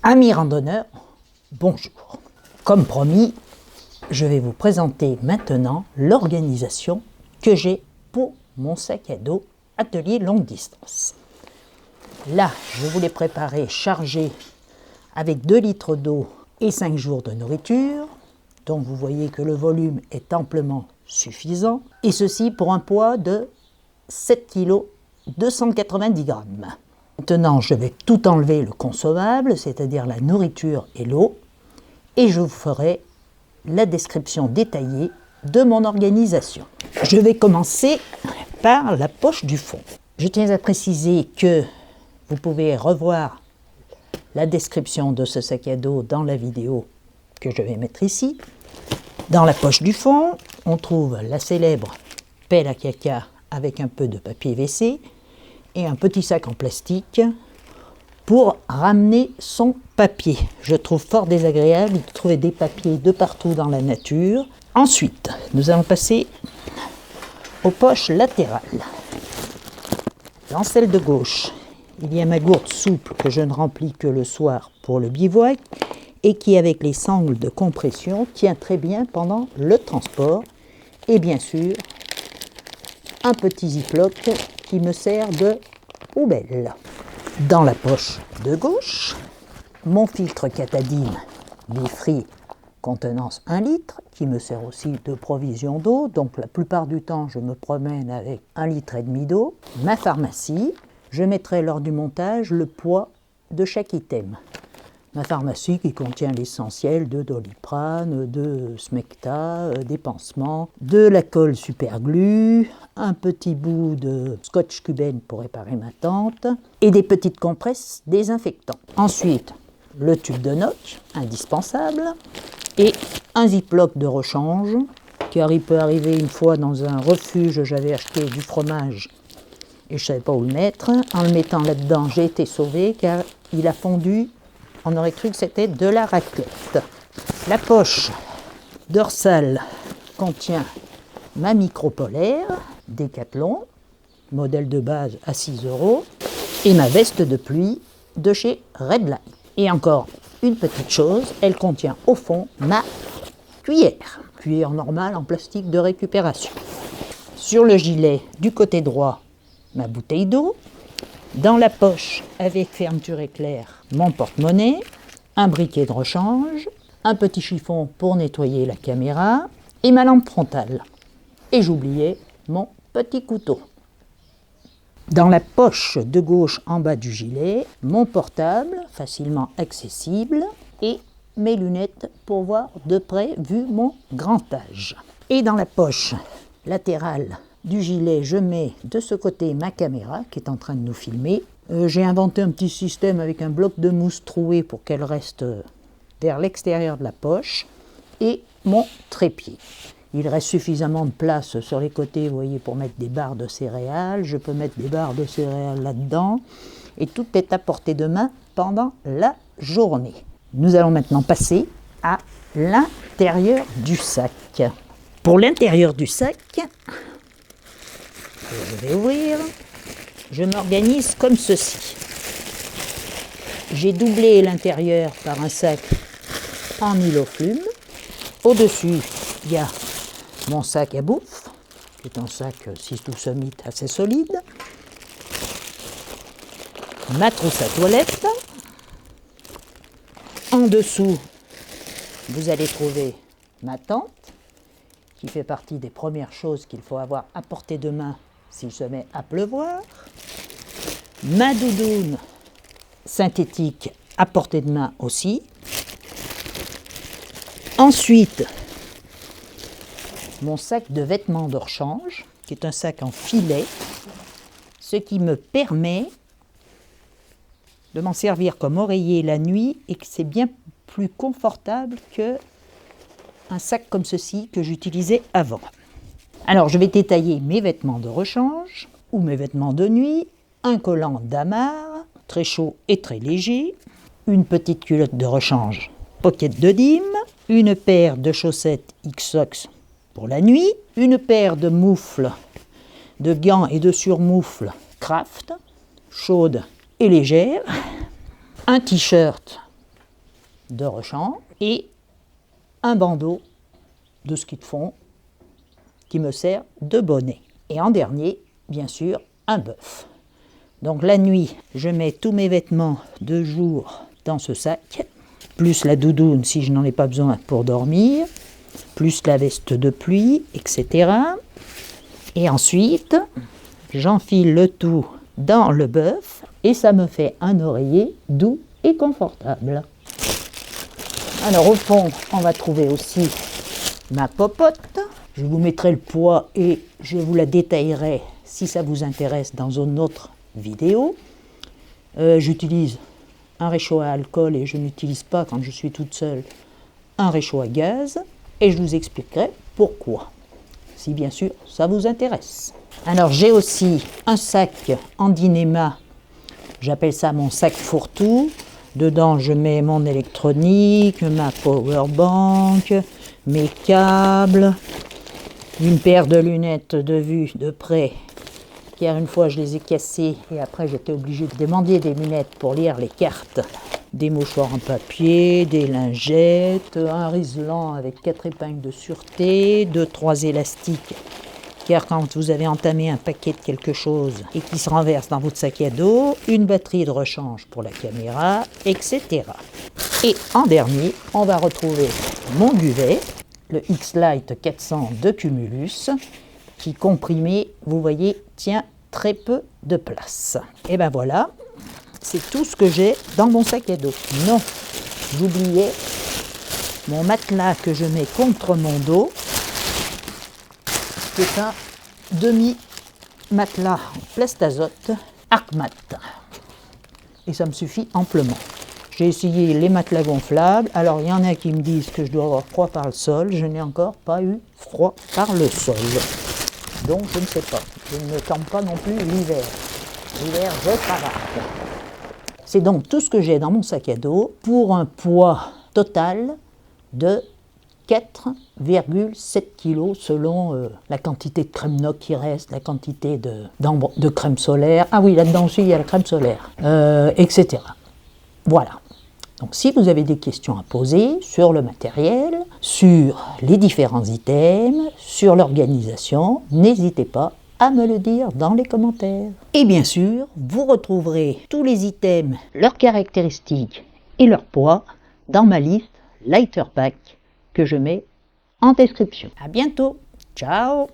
Amis randonneurs, bonjour. Comme promis, je vais vous présenter maintenant l'organisation que j'ai pour mon sac à dos Atelier Longue Distance. Là, je vous l'ai préparé chargé avec 2 litres d'eau et 5 jours de nourriture. Donc vous voyez que le volume est amplement suffisant. Et ceci pour un poids de 7 kg 290 grammes. Maintenant, je vais tout enlever le consommable, c'est-à-dire la nourriture et l'eau, et je vous ferai la description détaillée de mon organisation. Je vais commencer par la poche du fond. Je tiens à préciser que vous pouvez revoir la description de ce sac à dos dans la vidéo que je vais mettre ici. Dans la poche du fond, on trouve la célèbre pelle à caca avec un peu de papier WC et un petit sac en plastique pour ramener son papier. Je trouve fort désagréable de trouver des papiers de partout dans la nature. Ensuite, nous allons passer aux poches latérales. Dans celle de gauche, il y a ma gourde souple que je ne remplis que le soir pour le bivouac et qui, avec les sangles de compression, tient très bien pendant le transport. Et bien sûr, un petit ziploc qui me sert de poubelle. Dans la poche de gauche, mon filtre Katadyn Be-Free contenance 1 litre, qui me sert aussi de provision d'eau. Donc la plupart du temps, je me promène avec 1,5 litre d'eau. Ma pharmacie, je mettrai lors du montage le poids de chaque item. Ma pharmacie qui contient l'essentiel de Doliprane, de Smecta, des pansements, de la colle Superglue, un petit bout de scotch cubaine pour réparer ma tente et des petites compresses désinfectantes. Ensuite, le tube de Noc, indispensable, et un ziploc de rechange, car il peut arriver une fois dans un refuge, j'avais acheté du fromage et je ne savais pas où le mettre. En le mettant là-dedans, j'ai été sauvée car il a fondu. On aurait cru que c'était de la raclette. La poche dorsale contient ma micro polaire, Decathlon, modèle de base à 6 €, et ma veste de pluie de chez Redline. Et encore une petite chose, elle contient au fond ma cuillère normale en plastique de récupération. Sur le gilet du côté droit, ma bouteille d'eau. Dans la poche, avec fermeture éclair, mon porte-monnaie, un briquet de rechange, un petit chiffon pour nettoyer la caméra et ma lampe frontale. Et j'oubliais mon petit couteau. Dans la poche de gauche en bas du gilet, mon portable, facilement accessible, et mes lunettes pour voir de près vu mon grand âge. Et dans la poche latérale du gilet, je mets de ce côté ma caméra qui est en train de nous filmer. J'ai inventé un petit système avec un bloc de mousse troué pour qu'elle reste vers l'extérieur de la poche et mon trépied. Il reste suffisamment de place sur les côtés, vous voyez, pour mettre des barres de céréales. Je peux mettre des barres de céréales là-dedans et tout est à portée de main pendant la journée. Nous allons maintenant passer à l'intérieur du sac. Pour l'intérieur du sac, je vais ouvrir. Je m'organise comme ceci. J'ai doublé l'intérieur par un sac en Iloflume. Au-dessus, il y a mon sac à bouffe, qui est un sac 6-12 Summit assez solide. Ma trousse à toilette. En dessous, vous allez trouver ma tente, qui fait partie des premières choses qu'il faut avoir à portée de main s'il se met à pleuvoir. Ma doudoune synthétique à portée de main aussi. Ensuite, mon sac de vêtements de rechange, qui est un sac en filet, ce qui me permet de m'en servir comme oreiller la nuit et que c'est bien plus confortable qu'un sac comme ceci que j'utilisais avant. Alors, je vais détailler mes vêtements de rechange ou mes vêtements de nuit, un collant Damar, très chaud et très léger, une petite culotte de rechange Pocket de Dîmes, une paire de chaussettes Xox pour la nuit, une paire de moufles, de gants et de surmoufles Kraft, chaudes et légères, un t-shirt de rechange et un bandeau de ski de fond qui me sert de bonnet. Et en dernier, bien sûr, un bœuf. Donc la nuit, je mets tous mes vêtements de jour dans ce sac, plus la doudoune si je n'en ai pas besoin pour dormir, plus la veste de pluie, etc. Et ensuite, j'enfile le tout dans le bœuf et ça me fait un oreiller doux et confortable. Alors au fond, on va trouver aussi ma popote. Je vous mettrai le poids et je vous la détaillerai si ça vous intéresse dans une autre vidéo. J'utilise un réchaud à alcool et je n'utilise pas, quand je suis toute seule, un réchaud à gaz. Et je vous expliquerai pourquoi, si bien sûr ça vous intéresse. Alors j'ai aussi un sac en Dynéma, j'appelle ça mon sac fourre-tout. Dedans je mets mon électronique, ma powerbank, mes câbles, une paire de lunettes de vue de près, car une fois je les ai cassées et après j'étais obligée de demander des lunettes pour lire les cartes, des mouchoirs en papier, des lingettes, un riselant avec 4 épingles de sûreté, 2-3 élastiques, car quand vous avez entamé un paquet de quelque chose et qui se renverse dans votre sac à dos, une batterie de rechange pour la caméra, etc. Et en dernier, on va retrouver mon duvet, le X-Lite 400 de Cumulus, qui comprimé, vous voyez, tient très peu de place. Et ben voilà, c'est tout ce que j'ai dans mon sac à dos. Non, j'oubliais mon matelas que je mets contre mon dos. C'est un demi-matelas Plastazote Arcmat. Et ça me suffit amplement. J'ai essayé les matelas gonflables. Alors, il y en a qui me disent que je dois avoir froid par le sol. Je n'ai encore pas eu froid par le sol. Donc, je ne sais pas. Je ne tente pas non plus l'hiver. L'hiver, je travaille. C'est donc tout ce que j'ai dans mon sac à dos pour un poids total de 4,7 kg selon la quantité de crème noc qui reste, la quantité de crème solaire. Ah oui, là-dedans aussi, il y a la crème solaire, etc. Voilà. Donc, si vous avez des questions à poser sur le matériel, sur les différents items, sur l'organisation, n'hésitez pas à me le dire dans les commentaires. Et bien sûr, vous retrouverez tous les items, leurs caractéristiques et leur poids dans ma liste Lighter Pack que je mets en description. À bientôt. Ciao.